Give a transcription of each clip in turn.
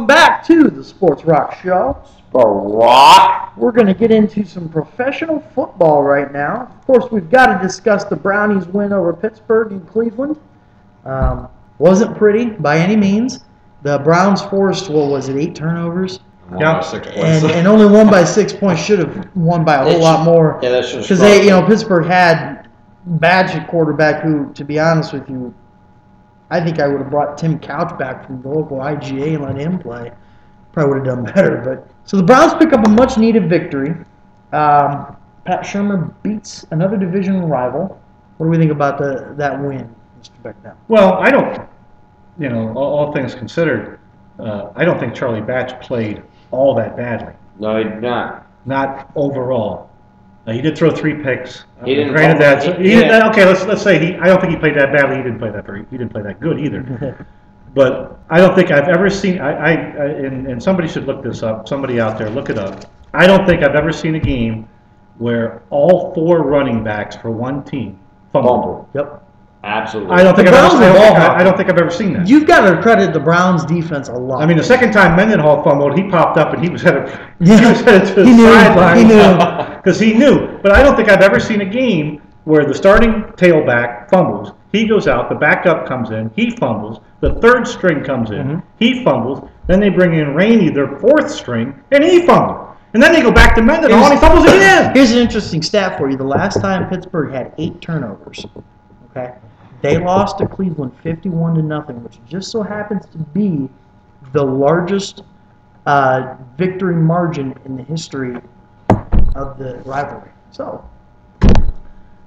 Back to the Sports Rock Show. Rock. We're going to get into some professional football right now. Of course, we've got to discuss the Brownies' win over Pittsburgh and Cleveland. Wasn't pretty by any means. The Browns forced, 8 turnovers? Won by 6 points. And only won by 6 points. Should have won by a whole lot more. Yeah, that's just because Pittsburgh had Badge at quarterback, who, to be honest with you, I think I would have brought Tim Couch back from the local IGA and let him play. Probably would have done better. So the Browns pick up a much-needed victory. Pat Shurmur beats another division rival. What do we think about that win, Mr. Becknell? Well, I don't, all things considered, I don't think Charlie Batch played all that badly. No, he did not. Not overall. He did throw 3 picks. He didn't. Granted that. Okay, let's say I don't think he played that badly. He didn't play that good either. But I don't think I've ever seen. And somebody should look this up. Somebody out there, look it up. I don't think I've ever seen a game where all 4 running backs for one team fumbled. Yep. Absolutely. I don't think I've ever seen that. You've got to credit the Browns defense a lot. I mean, the second time Mendenhall fumbled, he popped up and he was headed to the sideline. He knew. Because he knew. But I don't think I've ever seen a game where the starting tailback fumbles. He goes out, the backup comes in, he fumbles, the third string comes in, he fumbles, then they bring in Rainey, their 4th string, and he fumbles. And then they go back to Mendenhall and he fumbles again. Here's an interesting stat for you. The last time Pittsburgh had 8 turnovers, okay, they lost to Cleveland 51-0, which just so happens to be the largest victory margin in the history of the rivalry. So,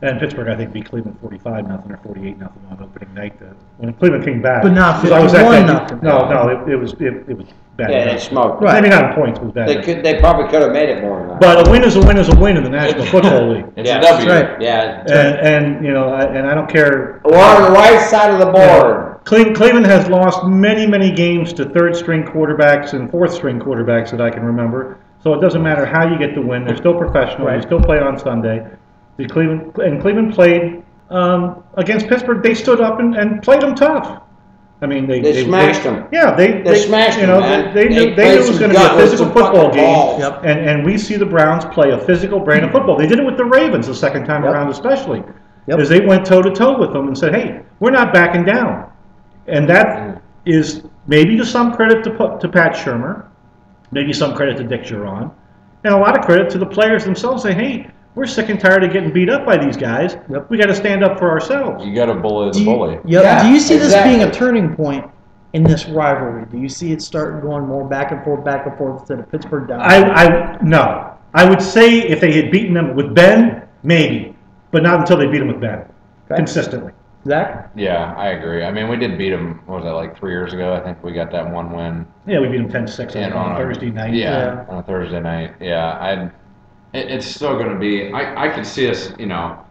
and Pittsburgh, I think, beat Cleveland 45-0 or 48-0 on opening night. When Cleveland came back, but not 51-0. No, it was bad. Yeah, they smoked. Right. Maybe not in points, it was bad. They probably could have made it more than that. But a win is a win is a win in the National Football League. It's a W. Right. Yeah. And I don't care. We're on the right side of the board. Cleveland has lost many games to 3rd-string quarterbacks and 4th-string quarterbacks that I can remember. So it doesn't matter how you get the win. They're still professional. They still play on Sunday. Cleveland played against Pittsburgh. They stood up and played them tough. I mean, they smashed them. Yeah, they smashed them. Man. They knew it was going to be a physical football game. Yep. And we see the Browns play a physical brand of football. They did it with the Ravens the second time around, especially, as they went toe-to-toe with them and said, "Hey, we're not backing down." And that is maybe to some credit to Pat Shurmur, maybe some credit to Dick Jauron, and a lot of credit to the players themselves. Say, "Hey, we're sick and tired of getting beat up by these guys. We got to stand up for ourselves." You got to bully the bully. Do you see this being a turning point in this rivalry? Do you see it starting going more back and forth instead of Pittsburgh down? No. I would say if they had beaten them with Ben, maybe, but not until they beat them with Ben consistently. Zach? Yeah, I agree. I mean, we did beat them, what was that, like 3 years ago? I think we got that one win. Yeah, we beat them 10-6 on a Thursday night. Yeah, on a Thursday night. Yeah, it's still going to be. I could see us, not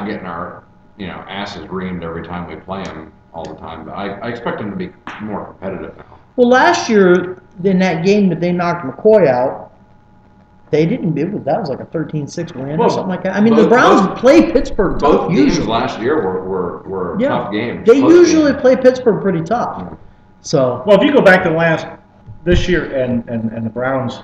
getting our, asses reamed every time we play them all the time. But I expect them to be more competitive now. Well, last year in that game that they knocked McCoy out, they didn't be able. That was like a 13-6 win or something like that. I mean, the Browns play Pittsburgh tough both games usually. Last year were tough games. They usually play Pittsburgh pretty tough. So, well, if you go back to this year and the Browns.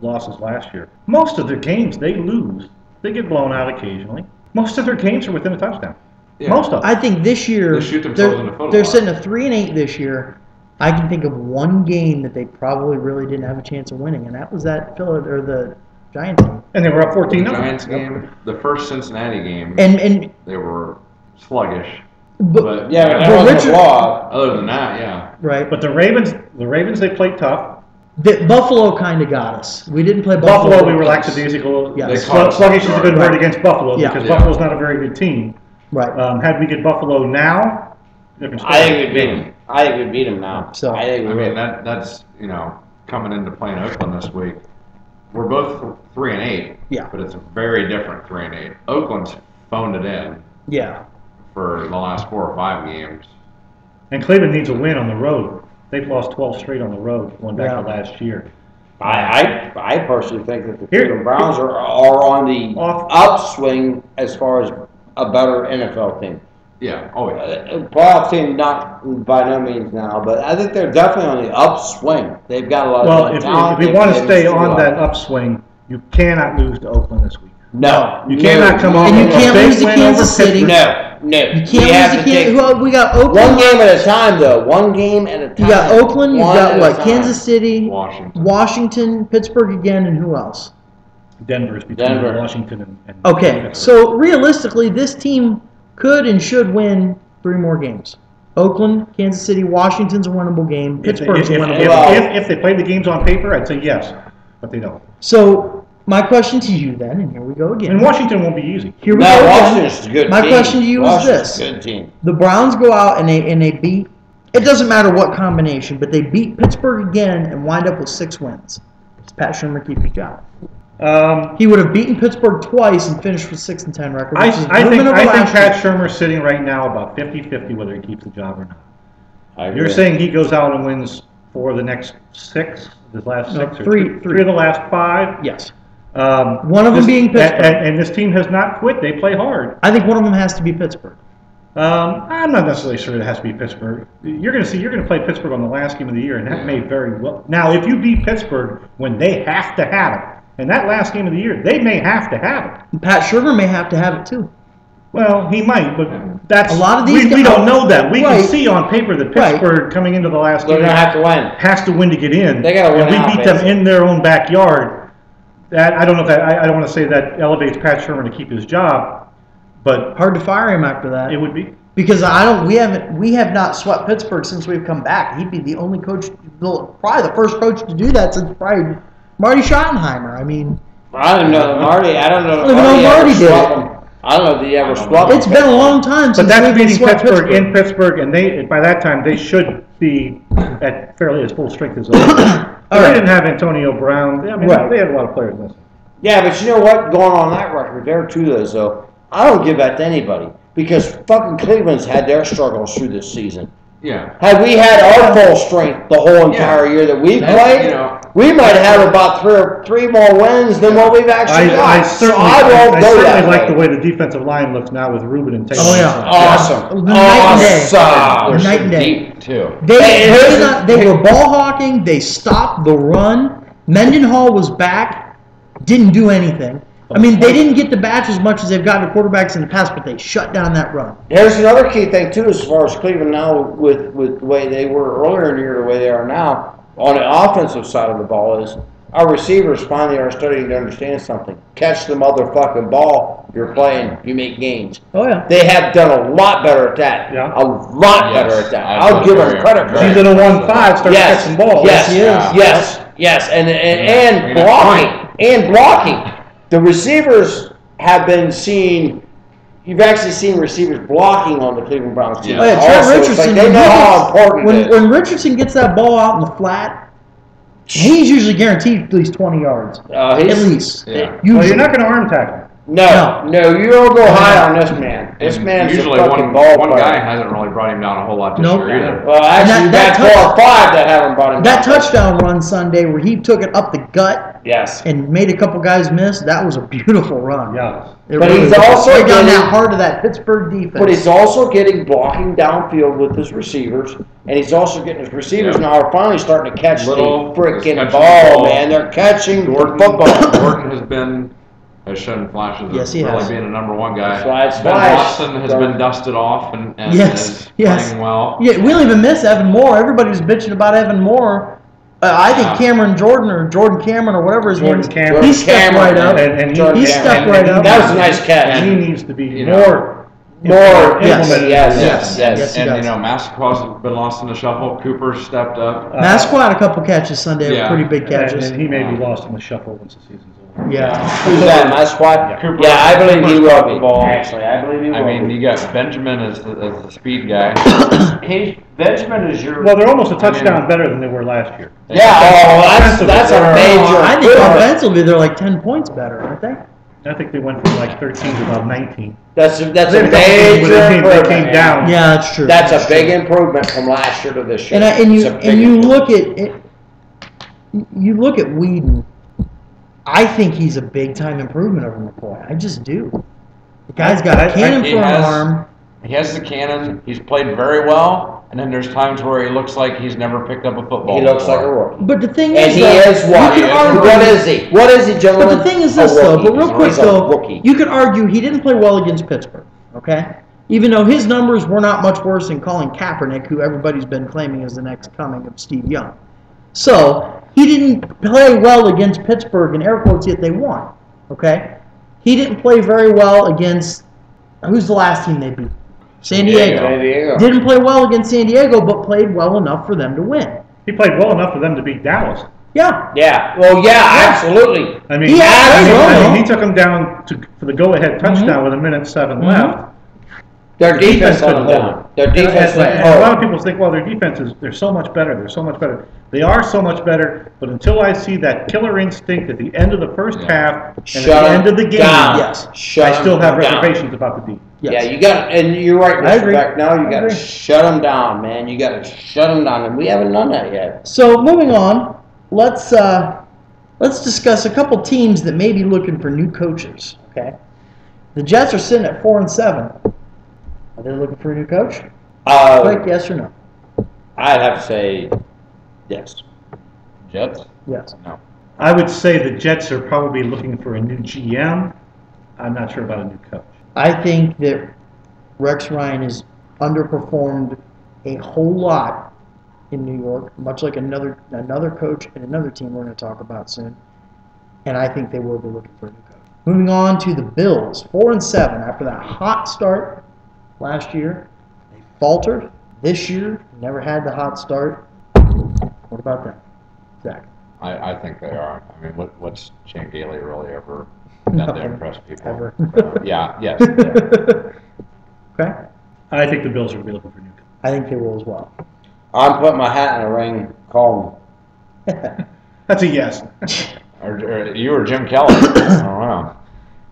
Losses last year. Most of their games they lose. They get blown out occasionally. Most of their games are within a touchdown. Yeah. Most of them. I think this year they shoot themselves in the foot. They're sitting at 3-8 this year. I can think of one game that they probably really didn't have a chance of winning, and that was the Giants game. And they were up 14-0. The Giants game, the first Cincinnati game, and they were sluggish. But other than that, yeah. Right. But the Ravens they played tough. Buffalo kind of got us. We didn't play Buffalo. We were lackadaisical. Yes. Sluggish is a good word against Buffalo because Buffalo's not a very good team. Right. Had we get Buffalo now, I think we'd beat them. I think we'd beat them now. So I think that's coming into playing Oakland this week. We're both 3-8. Yeah. But it's a very different 3-8. Oakland's phoned it in. Yeah. For the last 4 or 5 games. And Cleveland needs a win on the road. They've lost 12 straight on the road, going back to last year. I personally think that the Cleveland Browns are on the upswing as far as a better NFL team. Yeah, oh yeah. Playoff team, not by no means now, but I think they're definitely on the upswing. They've got a lot Well, of if talent. we want to They've stay got on a lot. that upswing, you cannot lose to Oakland this week. No, You cannot come off And you with a can't big lose to win Kansas over City. Pittsburgh. No. You We can't have lose to to take Kansas. We got Oakland. one game at a time, though. One game at a time. You got Oakland. You One got at a what? time. Kansas City, Washington. Washington, Pittsburgh again, and who else? Denver's between Denver. Washington and Okay, Pittsburgh. so realistically, this team could and should win 3 more games. Oakland, Kansas City, Washington's a winnable game. If they- Pittsburgh's a winnable game. Well- if they played the games on paper, I'd say yes, but they don't. So my question to you then, and here we go again. And Washington won't be easy. Here we No, go again. Washington's a good My team. question to you is Washington's this. a good team. The Browns go out and they beat. It doesn't matter what combination, but they beat Pittsburgh again and wind up with 6 wins. Does Pat Shermer keep his job? He would have beaten Pittsburgh twice and finished with 6-10 record. I which is think improvement over last Pat year. Shermer's sitting right now about 50-50 whether he keeps the job or not. I agree. You're saying he goes out and wins 4 of the next 6, the last No, 6, or three. 3 of the last 5? Yes. One of them being Pittsburgh. And this team has not quit. They play hard. I think one of them has to be Pittsburgh. I'm not necessarily sure it has to be Pittsburgh. You're going to play Pittsburgh on the last game of the year, and that may very well. Now, if you beat Pittsburgh when they have to have it, and that last game of the year, they may have to have it. Pat Shermer may have to have it too. Well, he might, but that's A lot of these we guys- don't know that. We Right. can see on paper that Right. Pittsburgh coming into the last They're game gonna have to win. has to win to get in. They gotta win And out, we beat them basically. in their own backyard. That I don't know if that I don't want to say that elevates Pat Shermer to keep his job, but Hard to fire him after that. it would be. Because we have not swept Pittsburgh since we've come back. He'd be the only coach, probably the first coach to do that since probably Marty Schottenheimer. I mean, I don't know Marty. I don't know. I don't even know ever Marty did swept it. them. I don't know if he ever swept them. it's been a long time But since that's we've beating swept Pittsburgh in Pittsburgh, and they by that time they should be at fairly as full strength as they are. All They right. didn't have Antonio Brown. I mean, Right. they had a lot of players missing. Yeah, but you know what? Going on that record, there are 2 of those though. I don't give that to anybody because fucking Cleveland's had their struggles through this season. Yeah. Had we had our full strength the whole entire year that we That's, played, you know, we might have about 3 more wins than what we've actually got. I So certainly, I won't I go certainly that like way. the way the defensive line looks now with Ruben and Taylor. Oh, yeah. Awesome. Night and day. Awesome. They're Night so and day. deep too. They were ball hawking. They stopped the run. Mendenhall was back. Didn't do anything. I mean, they didn't get the batch as much as they've gotten to quarterbacks in the past, but they shut down that run. Here's another key thing too, as far as Cleveland now with the way they were earlier in the year, the way they are now on the offensive side of the ball is our receivers finally are starting to understand something. Catch the motherfucking ball you're playing, you make gains. Oh yeah. They have done a lot better at that. Yeah. A lot better Yes, at that. I I'll give them agree. credit for He's that. in a 1-5, starts Yes, catching balls. yes, Yes, he is. yes, and Yeah. blocking. The receivers have been seen. You've actually seen receivers blocking on the Cleveland Browns team. Yeah. Oh, yeah, Trent Also, it's Richardson. like they know how important it is. when Richardson gets that ball out in the flat, he's usually guaranteed at least 20 yards. At At least. Yeah. Usually. Well, you're not going to arm tackle. No, you don't go high on this man. This And man's usually a fucking one ball guy player. hasn't really brought him down a whole lot this Nope. year either. Well, actually, And you've that had 4 or 5 that haven't brought him That down. touchdown run Sunday where he took it up the gut Yes. and made a couple guys miss, that was a beautiful run. Yeah. It But really he's was. also right down getting- that heart of that Pittsburgh defense. But he's also getting blocking downfield with his receivers, and he's also getting his receivers Yeah. now are finally starting to catch Little the freaking catching ball, the ball. man. They're catching Gordon, the football. Gordon has shown flashes Yes, of he really has. being a number 1 guy. Splash, Ben splash. Watson has been dusted off and Yes, is yes. playing well. Yeah, we don't even miss Evan Moore. Everybody was bitching about Evan Moore. I think Cameron Jordan or Jordan Cameron or whatever his name is. Cameron. He stepped right up. And Jordan He Cameron. stepped right up. That was a nice catch. And he needs to be You know, more Yes. implemented. Yes. Yes, yes, he And does. you know, Massaqua's been lost in the shuffle. Cooper stepped up. Masco had a couple catches Sunday, Yeah. pretty big catches. And he may be lost in the shuffle once the season's over. Yeah. Who's that? My squad? Cooper- Yeah, I believe he will be. Ball. Actually, I believe he will I mean, be. you got Benjamin as the speed guy. Benjamin is your... Well, they're almost a touchdown better than they were last year. Yeah, that's a major... I think offensively they're like 10 points better, aren't they? I think they went from like 13 to about 19. That's a They had a couple major games where they improvement. came down. Yeah, that's true. That's a big improvement from last year to this year. And It's a big you improvement. look at it, you look at Whedon. I think he's a big time improvement over McCoy. I just do. The guy's got a cannon He for an has- arm. he has the cannon. He's played very well, and then there's times where he looks like he's never picked up a football. He looks like a before. rookie. But the thing And is, he though, is what? you could argue- What is he? What is he, gentlemen? But the thing is A this, though, rookie. but real quick, He's a though, rookie. you could argue he didn't play well against Pittsburgh, okay? Even though his numbers were not much worse than Colin Kaepernick, who everybody's been claiming is the next coming of Steve Young. So, he didn't play well against Pittsburgh, and air quotes, yet they won, okay? He didn't play very well against, who's the last team they beat? San Diego. San Diego. Didn't play well against San Diego, but played well enough for them to win. He played well enough for them to beat Dallas. Yeah. Yeah. Well, yeah, absolutely. I mean, He had Well, he took them down for the go-ahead touchdown with 1:07 left. Their defense let them couldn't down. hold Their defense And let them a lot hold. of people think, well, their defense is, they're so much better, they're so much better. They are so much better, but until I see that killer instinct at the end of the first half and Shut at the them end of the game, down. Yes. Shut I still have them down. reservations about the D. Yes. Yeah, you got, and you're right, I Mr. agree. Beck. Now you I got to agree. shut them down, man. You got to shut them down, and we haven't done that yet. So moving on, let's discuss a couple teams that may be looking for new coaches. Okay, the Jets are sitting at 4-7. Are they looking for a new coach? Quick, yes or no? I'd have to say yes. Jets? Yes. No. I would say the Jets are probably looking for a new GM. I'm not sure about a new coach. I think that Rex Ryan has underperformed a whole lot in New York, much like another coach and another team we're going to talk about soon. And I think they will be looking for a new coach. Moving on to the Bills, 4-7 after that hot start last year. They faltered. This year, never had the hot start. What about that, Zach? I think they are. I mean, what's Chan Gailey really ever done to impress people? Ever. Yeah, yes. Yeah. Okay. I think the Bills are going to be looking for a new coach. I think they will as well. I'm putting my hat in the ring. Call That's a yes. Or you or Jim Kelly. Oh, wow.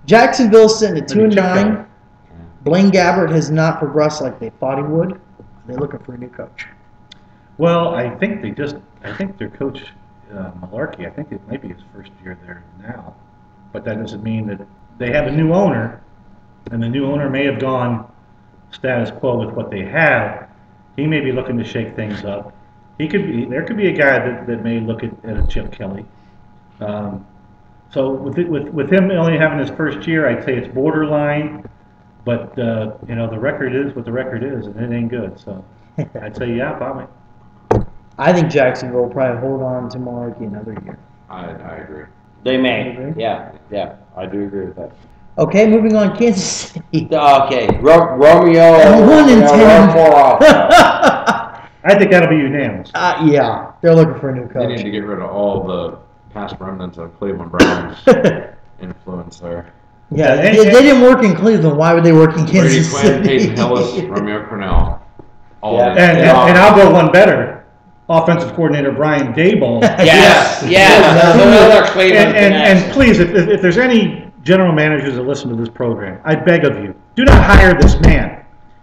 Jacksonville's sitting at Maybe Chip 2-9. Blaine Gabbert has not progressed like they thought he would. They're looking for a new coach. Well, I think their coach, Malarkey, I think it might be his first year there now. But that doesn't mean that they have a new owner, and the new owner may have gone status quo with what they have. He may be looking to shake things up. There could be a guy that may look at a Chip Kelly. So with him only having his first year, I'd say it's borderline. But the record is what the record is, and it ain't good. So I'd say yeah, probably. I think Jacksonville will probably hold on to Malarkey another year. I agree. They may. Agree? Yeah, I do agree with that. Okay, moving on, Kansas City. Okay, Romeo. 1-10. I think that'll be unanimous. Yeah, they're looking for a new They need coach. to get rid of all the past remnants of Cleveland Browns influence there. Yeah, Yeah, they didn't work in Cleveland. Why would they work in Brady Kansas Quinn, City? Peyton Hillis, Romeo Cornell. All Yeah. of And, these. and I'll go one better. Offensive coordinator Brian Daboll. Yes, that's another Cleveland And connection. please, if there's any general managers that listen to this program, I beg of you, do not hire this man.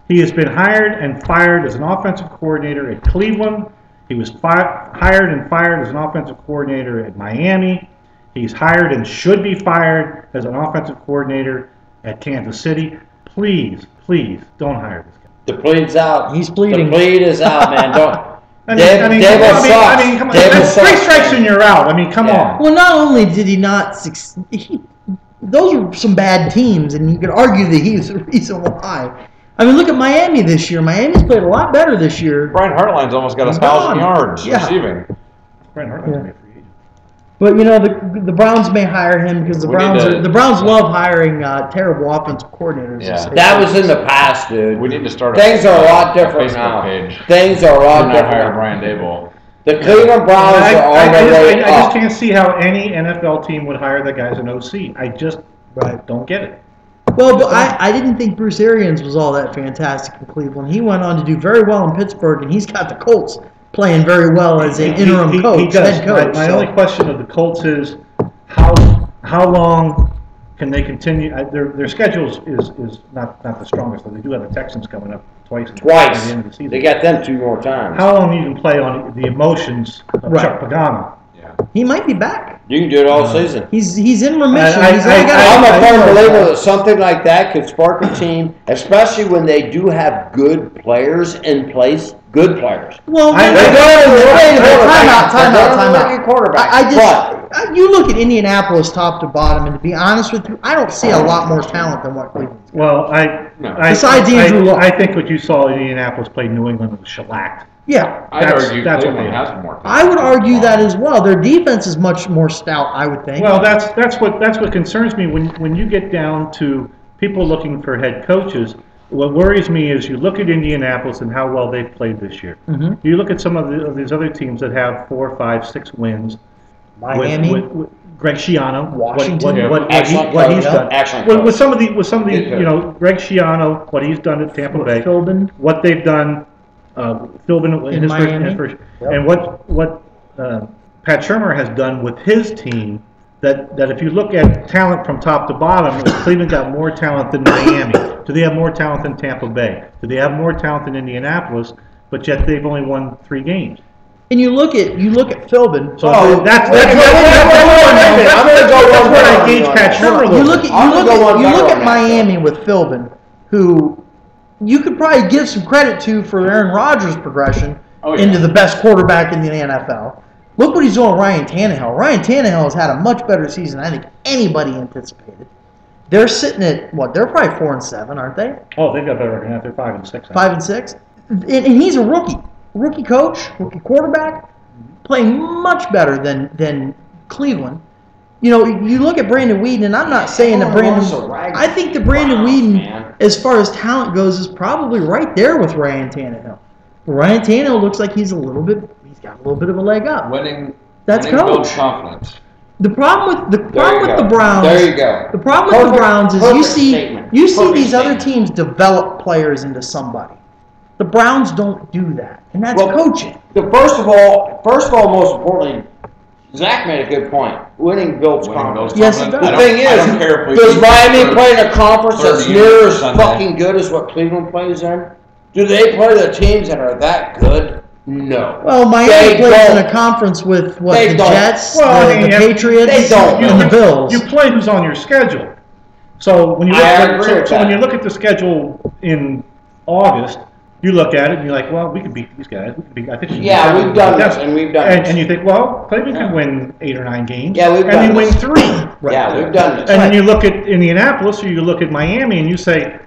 He has been hired and fired as an offensive coordinator at Cleveland. He was hired and fired as an offensive coordinator at Miami. He's hired and should be fired as an offensive coordinator at Kansas City. Please, don't hire this guy. The plead's out. He's pleading. The plead is out, man. Don't. Dable come on. Dable That's three sucks. strikes and you're out. I mean, come Yeah. on. Well, not only did he not succeed, those are some bad teams, and you could argue that he was the reason why. I mean, look at Miami this year. Miami's played a lot better this year. Brian Hartline's almost got He's 1,000 gone. yards Yeah. receiving. Brian Hartline's gonna be a free agent. But the Browns may hire him because We need to- the Browns love hiring terrible offensive coordinators. Yeah. That was in the past, dude. We need to start Things are a lot a different Facebook now. page. Things are a Do lot not different. hire now. Brian Dable. The Cleveland Browns I are on their way just up. can't see how any NFL team would hire the guy as an OC. I just Right. don't get it. Well, but I didn't think Bruce Arians was all that fantastic in Cleveland. He went on to do very well in Pittsburgh, and he's got the Colts playing very well as an interim coach, He does. head coach. My so- only question of the Colts is how long can they continue? Their schedule is not the strongest. They do have the Texans coming up twice at the end of the season. They got them 2 more times. How long you can play on the emotions of Right. Chuck Pagano? Yeah. He might be back. You can do it all season. He's in remission. I'm a firm believer that something like that could spark a team, especially when they do have good players in place. Good players. Well, time out. Quarterback. You look at Indianapolis top to bottom, and to be honest with you, I don't see a lot more talent than what Cleveland's got. Well, besides Andrew Luck. I think what you saw in Indianapolis play New England was shellacked. Yeah, I'd argue that's Cleveland has more talent. I would argue that as well. Their defense is much more stout, I would think. Well, that's what concerns me when you get down to people looking for head coaches. What worries me is you look at Indianapolis and how well they've played this year. Mm-hmm. You look at some of these other teams that have 4, 5, 6 wins. Miami, with Greg Schiano, Washington, what he's done. Excellent. With some of the Greg Schiano, what he's done at Tampa Bay, Philbin, what they've done, Philbin in his first, yep. and what Pat Shurmur has done with his team. That if you look at talent from top to bottom, Cleveland got more talent than Miami. Do they have more talent than Tampa Bay? Do they have more talent than Indianapolis? But yet they've only won 3 games. And you look at Philbin. So that's where I gauge Pat Shurmur. You look at Miami with Philbin, who you could probably give some credit to for Aaron Rodgers' progression into the best quarterback in the NFL. Look what he's doing with Ryan Tannehill. Ryan Tannehill has had a much better season than I think anybody anticipated. They're sitting at, they're probably 4-7, aren't they? Oh, they've got better record now. They're 5-6. 5-6? And he's a rookie coach, rookie quarterback, playing much better than Cleveland. You know, you look at Brandon Weeden, and I'm not saying that I think that Brandon Weeden, as far as talent goes, is probably right there with Ryan Tannehill. Ryan Tannehill looks like he's got a little bit of a leg up. That's coach. Builds confidence. The problem with the Browns. There you go. The problem with the Browns is you see these other teams develop players into somebody. The Browns don't do that, and that's coaching. First of all, most importantly, Zach made a good point. Winning builds confidence. Yes, it does. The thing is, does Miami play in a conference that's near as fucking good as what Cleveland plays in? Do they play the teams that are that good? No. Well, Miami plays in a conference with the Jets, the Patriots, and the Bills. You play who's on your schedule. So when you look at the schedule in August, you look at it and you're like, well, we could beat these guys. We've done this, and we've done this. And you think, well, Cleveland can win 8 or 9 games. Yeah, we've done this. And you win 3. Yeah, we've done this. And then you look at Indianapolis or you look at Miami and you say,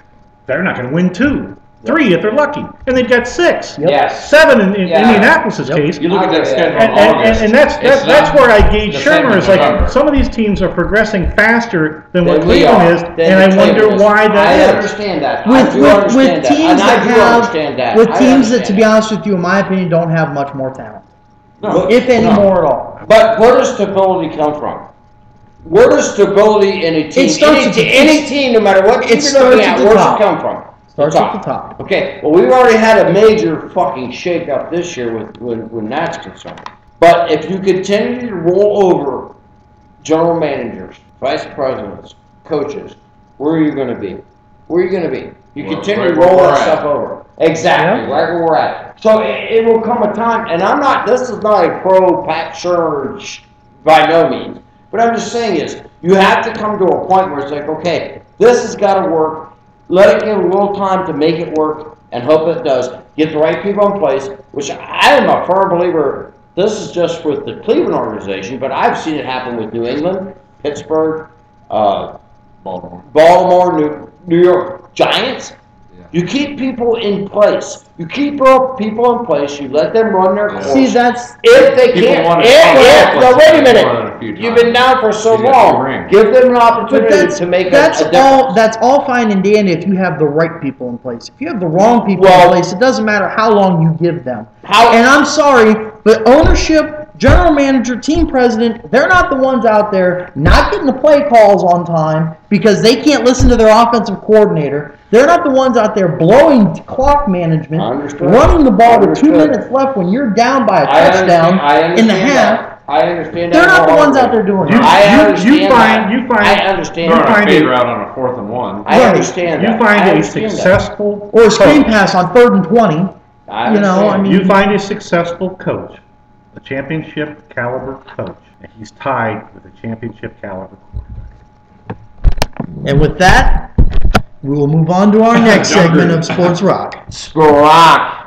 they're not going to win 2. 3 if they're lucky, and they've got 6. Yes. 7 in Indianapolis' case. You look at that schedule in August, and that's where I gauge Shurmur. Is like some of these teams are progressing faster than what Cleveland is, and I wonder why that is. I understand that. With teams that, to be honest with you, in my opinion, don't have much more talent, if any more at all. But where does stability come from? Where does stability in a team? Any team, no matter what team you're looking at, where does it come from? Starts at the top. Okay, well, we've already had a major fucking shake-up this year when that's concerned. But if you continue to roll over general managers, vice presidents, coaches, where are you going to be? Where are you going to be? You continue to roll that stuff over. Exactly, right where we're at. So it will come a time, and this is not a pro-Pat Shurmur by no means. What I'm just saying is, you have to come to a point where it's like, okay, this has got to work. Let it give a little time to make it work and hope it does. Get the right people in place, which I am a firm believer. This is just with the Cleveland organization, but I've seen it happen with New England, Pittsburgh, Baltimore, New York Giants. Yeah. You keep people in place. You keep people in place. You let them run their course. See, that's if they can't. No, wait a minute. You've been down for so long. Give them an opportunity to make a difference. That's all fine and dandy if you have the right people in place. If you have the wrong people in place, it doesn't matter how long you give them. And I'm sorry, but ownership, general manager, team president, they're not the ones out there not getting the play calls on time because they can't listen to their offensive coordinator. They're not the ones out there blowing clock management, running the ball with 2 minutes left when you're down by a touchdown in the half. I understand that. They're not the ones out there doing it. I understand. Run a fade route on a 4th and 1. I understand that. You find a successful or a screen pass on 3rd and 20. You find a successful coach a championship caliber coach, and he's tied with a championship caliber quarterback. And with that, we will move on to our next segment of Sports Rock. Rock.